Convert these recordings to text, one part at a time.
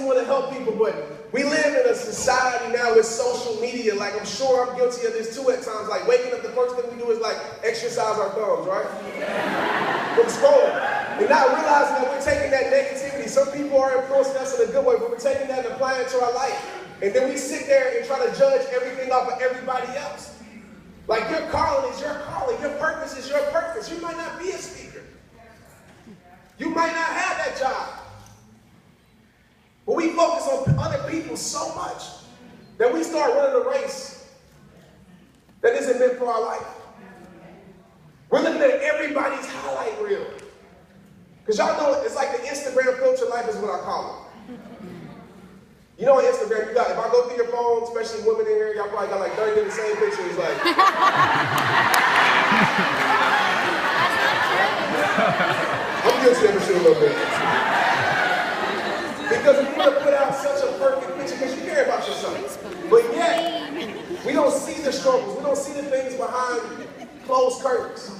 we want to help people, but we live in a society now with social media. Like, I'm sure I'm guilty of this too at times. Like, waking up, the first thing we do is like exercise our thumbs, right? From scrolling. And not realizing that we're taking that negativity. Some people are influencing us in a good way, but we're taking that and applying it to our life. And then we sit there and try to judge everything off of everybody else. Like, your calling is your calling. Your purpose is your purpose. You might not be a speaker. You might not have that job. But we focus on other people so much that we start running a race that isn't meant for our life. We're looking at everybody's highlight reel. Because y'all know it's like the Instagram filter life is what I call it. You know on Instagram, you got, if I go through your phone, especially women in here, y'all probably got like 30 of the same pictures. Like, I'm guilty of this shit a little bit. Because we want to put out such a perfect picture because you care about yourself. But yet, we don't see the struggles. We don't see the things behind closed curtains.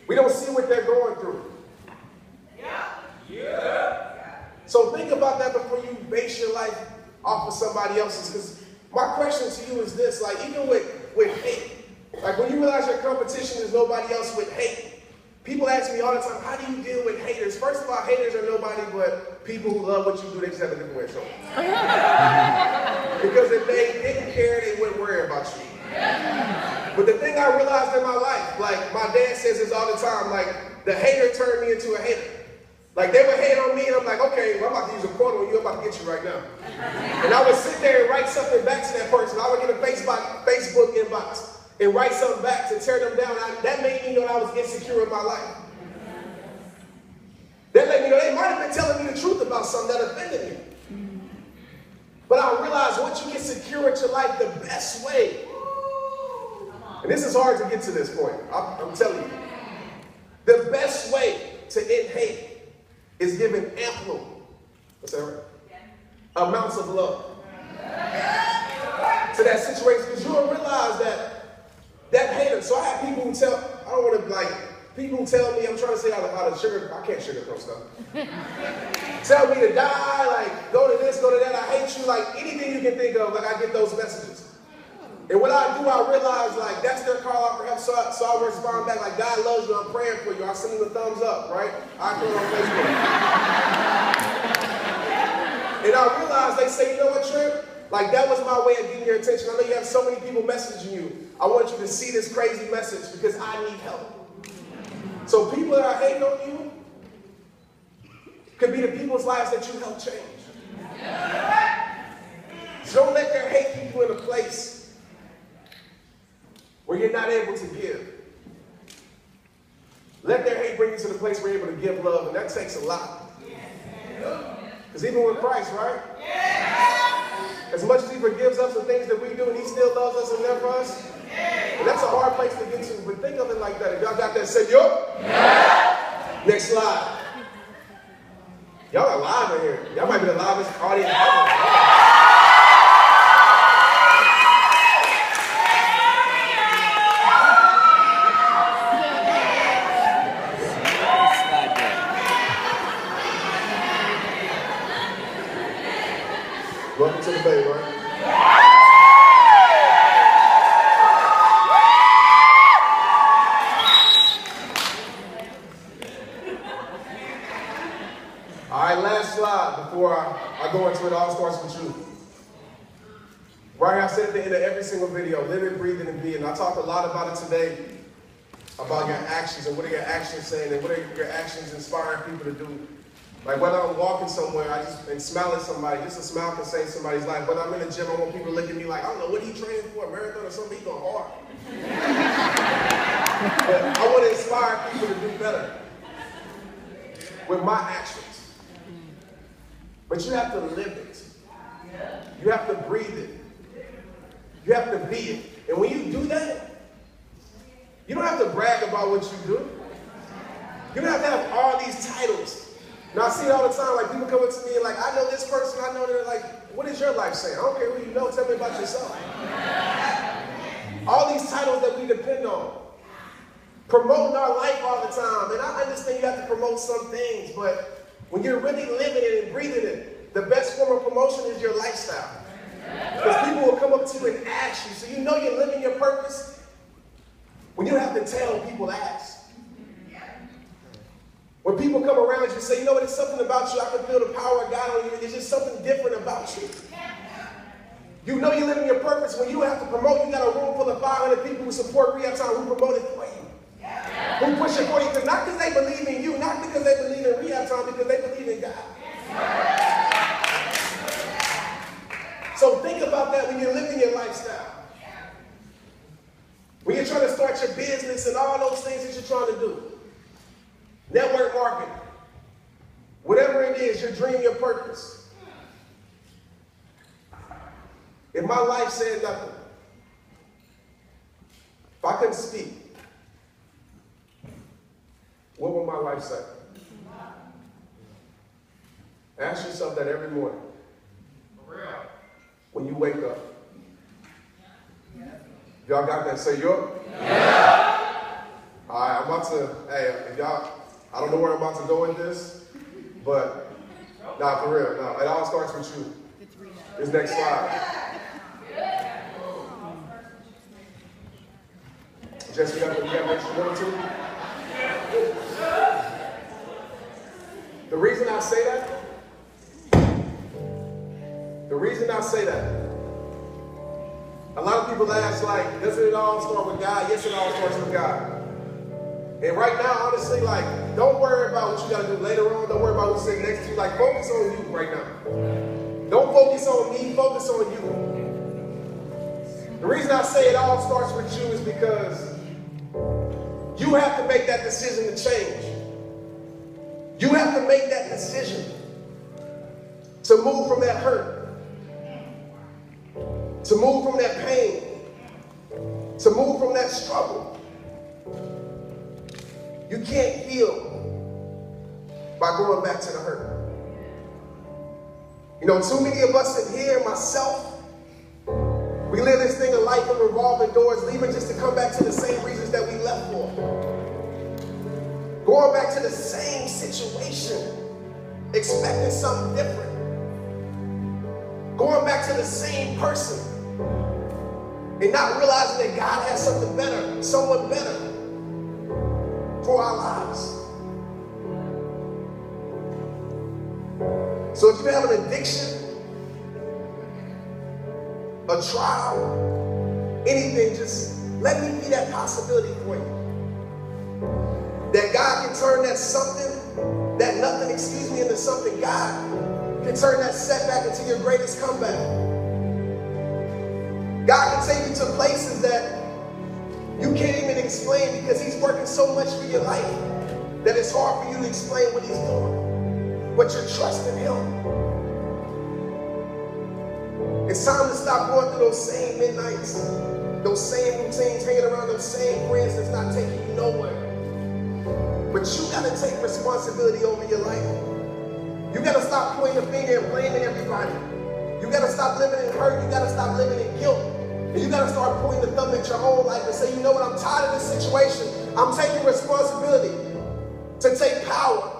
We don't see what they're going through. Yeah. So think about that before you base your life off of somebody else's. Because my question to you is this, like even with hate, like when you realize your competition is nobody else with hate, people ask me all the time, how do you deal with haters? First of all, haters are nobody but people who love what you do, they just have a different way of showing. Because if they didn't care, they wouldn't worry about you. But the thing I realized in my life, like my dad says this all the time, like the hater turned me into a hater. Like they would hate on me and I'm like, okay, well, I'm about to use a quote on you, I'm about to get you right now. And I would sit there and write something back to that person. I would get a Facebook inbox and write something back to tear them down. That made me know that I was insecure in my life. That let me know they might have been telling me the truth about something that offended me. But I realized once you get secure into life, the best way, and this is hard to get to this point, I'm telling you, the best way to end hate is giving ample, what's that right? Amounts of love to that situation, because you'll realize that hater. So I have people who tell, I don't want to like, people who tell me, I'm trying to say how to sugar, I can't sugarcoat stuff. Tell me to die, like go to this, go to that, I hate you, like anything you can think of, like I get those messages. And what I do, I realize like that's their call out for help, so I respond back like God loves you, I'm praying for you. I send them a thumbs up, right? I put it on Facebook. And I realize they say, you know what, Trent? Like that was my way of getting your attention. I know you have so many people messaging you. I want you to see this crazy message because I need help. So people that are hating on you could be the people's lives that you help change. So don't let their hate keep you in a place where you're not able to give. Let their hate bring you to the place where you're able to give love, and that takes a lot. Because even with Christ, right? As much as he forgives us for things that we do, and he still loves us and there for us, and that's a hard place to get to, but think of it like that. If y'all got that, say, yo. Next slide. Y'all are live in here. Y'all might be the livest audience ever. Welcome to the Bay, right? All right, last slide before I go into it. All starts with you. Right here, I said at the end of every single video, living, breathing, and being. I talked a lot about it today, about your actions and what are your actions saying and what are your actions inspiring people to do. Like whether I'm walking somewhere and smiling at somebody, just a smile can save somebody's life. Whether I'm in the gym, I want people to look at me like, I don't know, what are you training for, a marathon or something? He's going hard. But I want to inspire people to do better with my actions. But you have to live it. You have to breathe it. You have to be it. And when you do that, you don't have to brag about what you do. You don't have to have all these titles. Now, I see it all the time, like people come up to me and like, I know this person, I know they're like, what is your life saying? I don't care who you know, tell me about yourself. All these titles that we depend on. Promoting our life all the time. And I understand you have to promote some things, but when you're really living it and breathing it, the best form of promotion is your lifestyle. Because people will come up to you and ask you, so you know you're living your purpose when you have to tell people to ask. When people come around you and say, you know what, it's something about you, I can feel the power of God on you, it's just something different about you. You know you're living your purpose when you have to promote, you got a room full of 500 people who support Rehab Time, who promote it for you. Who push it for you, not because they believe in you, not because they believe in Rehab Time, because they believe in God. So think about that when you're living your lifestyle. When you're trying to start your business and all those things that you're trying to do. Network marketing. Whatever it is, your dream, your purpose. If my life said nothing, if I couldn't speak, what would my life say? Ask yourself that every morning. When you wake up. Y'all got that? Say yup? Yeah. All right, I'm about to, if y'all, I don't know where I'm about to go with this, but, nah, for real, no, it all starts with you. This next slide. Jess, we got an extra one or two? The reason I say that, a lot of people ask, like, doesn't it all start with God? Yes, it all starts with God. And right now, honestly, like, don't worry about what you got to do later on. Don't worry about who's sitting next to you. Like, focus on you right now. Don't focus on me. Focus on you. The reason I say it all starts with you is because you have to make that decision to change. You have to make that decision to move from that hurt, to move from that pain, to move from that struggle. You can't heal by going back to the hurt. You know, too many of us in here, myself, we live this thing of life of revolving doors, leaving just to come back to the same reasons that we left for. Going back to the same situation, expecting something different. Going back to the same person and not realizing that God has something better, someone better for our lives. So if you have an addiction, a trial, anything, just let me be that possibility for you. That God can turn that nothing, into something. God can turn that setback into your greatest comeback. God can take you to places that you can't even explain because He's working so much for your life that it's hard for you to explain what He's doing. But you're trusting Him. It's time to stop going through those same midnights, those same routines, hanging around those same friends that's not taking you nowhere. But you got to take responsibility over your life. You got to stop pointing the finger and blaming everybody. You got to stop living in hurt. You got to stop living in guilt. And you got to start pointing the thumb at your own life and say, you know what, I'm tired of this situation. I'm taking responsibility to take power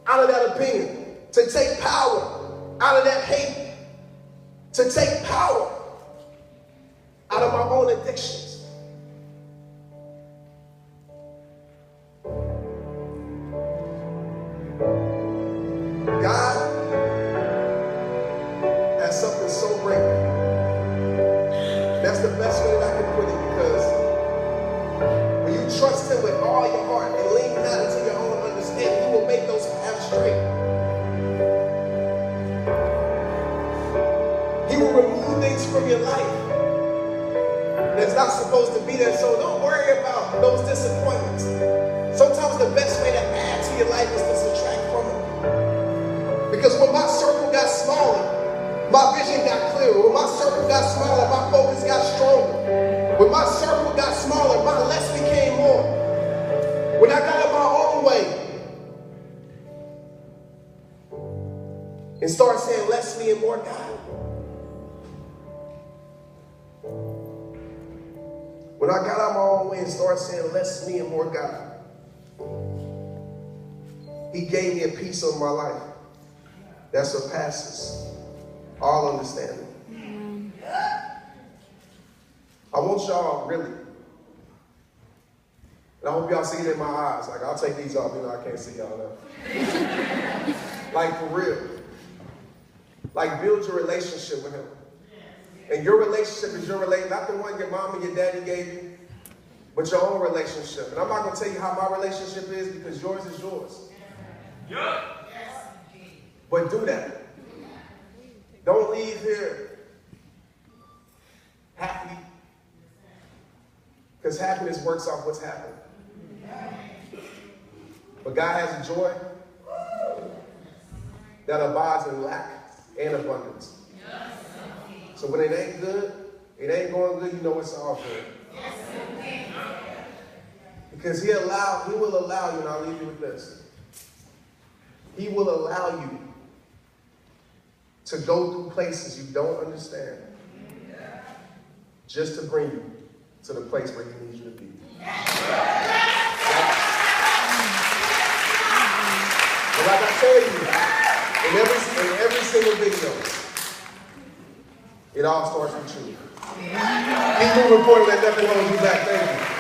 out of that opinion, to take power out of that hate, to take power out of my own addictions. God has something so great. That's the best way that I can put it, because when you trust Him with all your heart and lean not into your own understanding, He will make those paths straight. He will remove things from your life that's not supposed to be there. So don't worry about those disappointments. Sometimes the best way to add to your life is to subtract from it. Because when my circle got smaller, my vision got clearer. When my circle got smaller, my focus got stronger. When my circle got smaller, my less became more. When I got out my own way and started saying less me and more God. When I got out my own way and started saying less me and more God, He gave me a peace of my life that surpasses all understanding. I want y'all really, and I hope y'all see it in my eyes. Like, I'll take these off, I can't see y'all now. Like, for real. Like, build your relationship with him. And your relationship is your relationship, not the one your mom and your daddy gave you, but your own relationship. And I'm not going to tell you how my relationship is, because yours is yours. But do that. Don't leave here happy, because happiness works off what's happened. But God has a joy that abides in lack and abundance. So when it ain't good, it ain't going good, you know it's all good. Because he will allow you, and I'll leave you with this. He will allow you to go through places you don't understand, just to bring you to the place where he needs you to be. But like I tell you, in every single video, it all starts with you. Keep moving forward, let nothing hold you back. Thank you.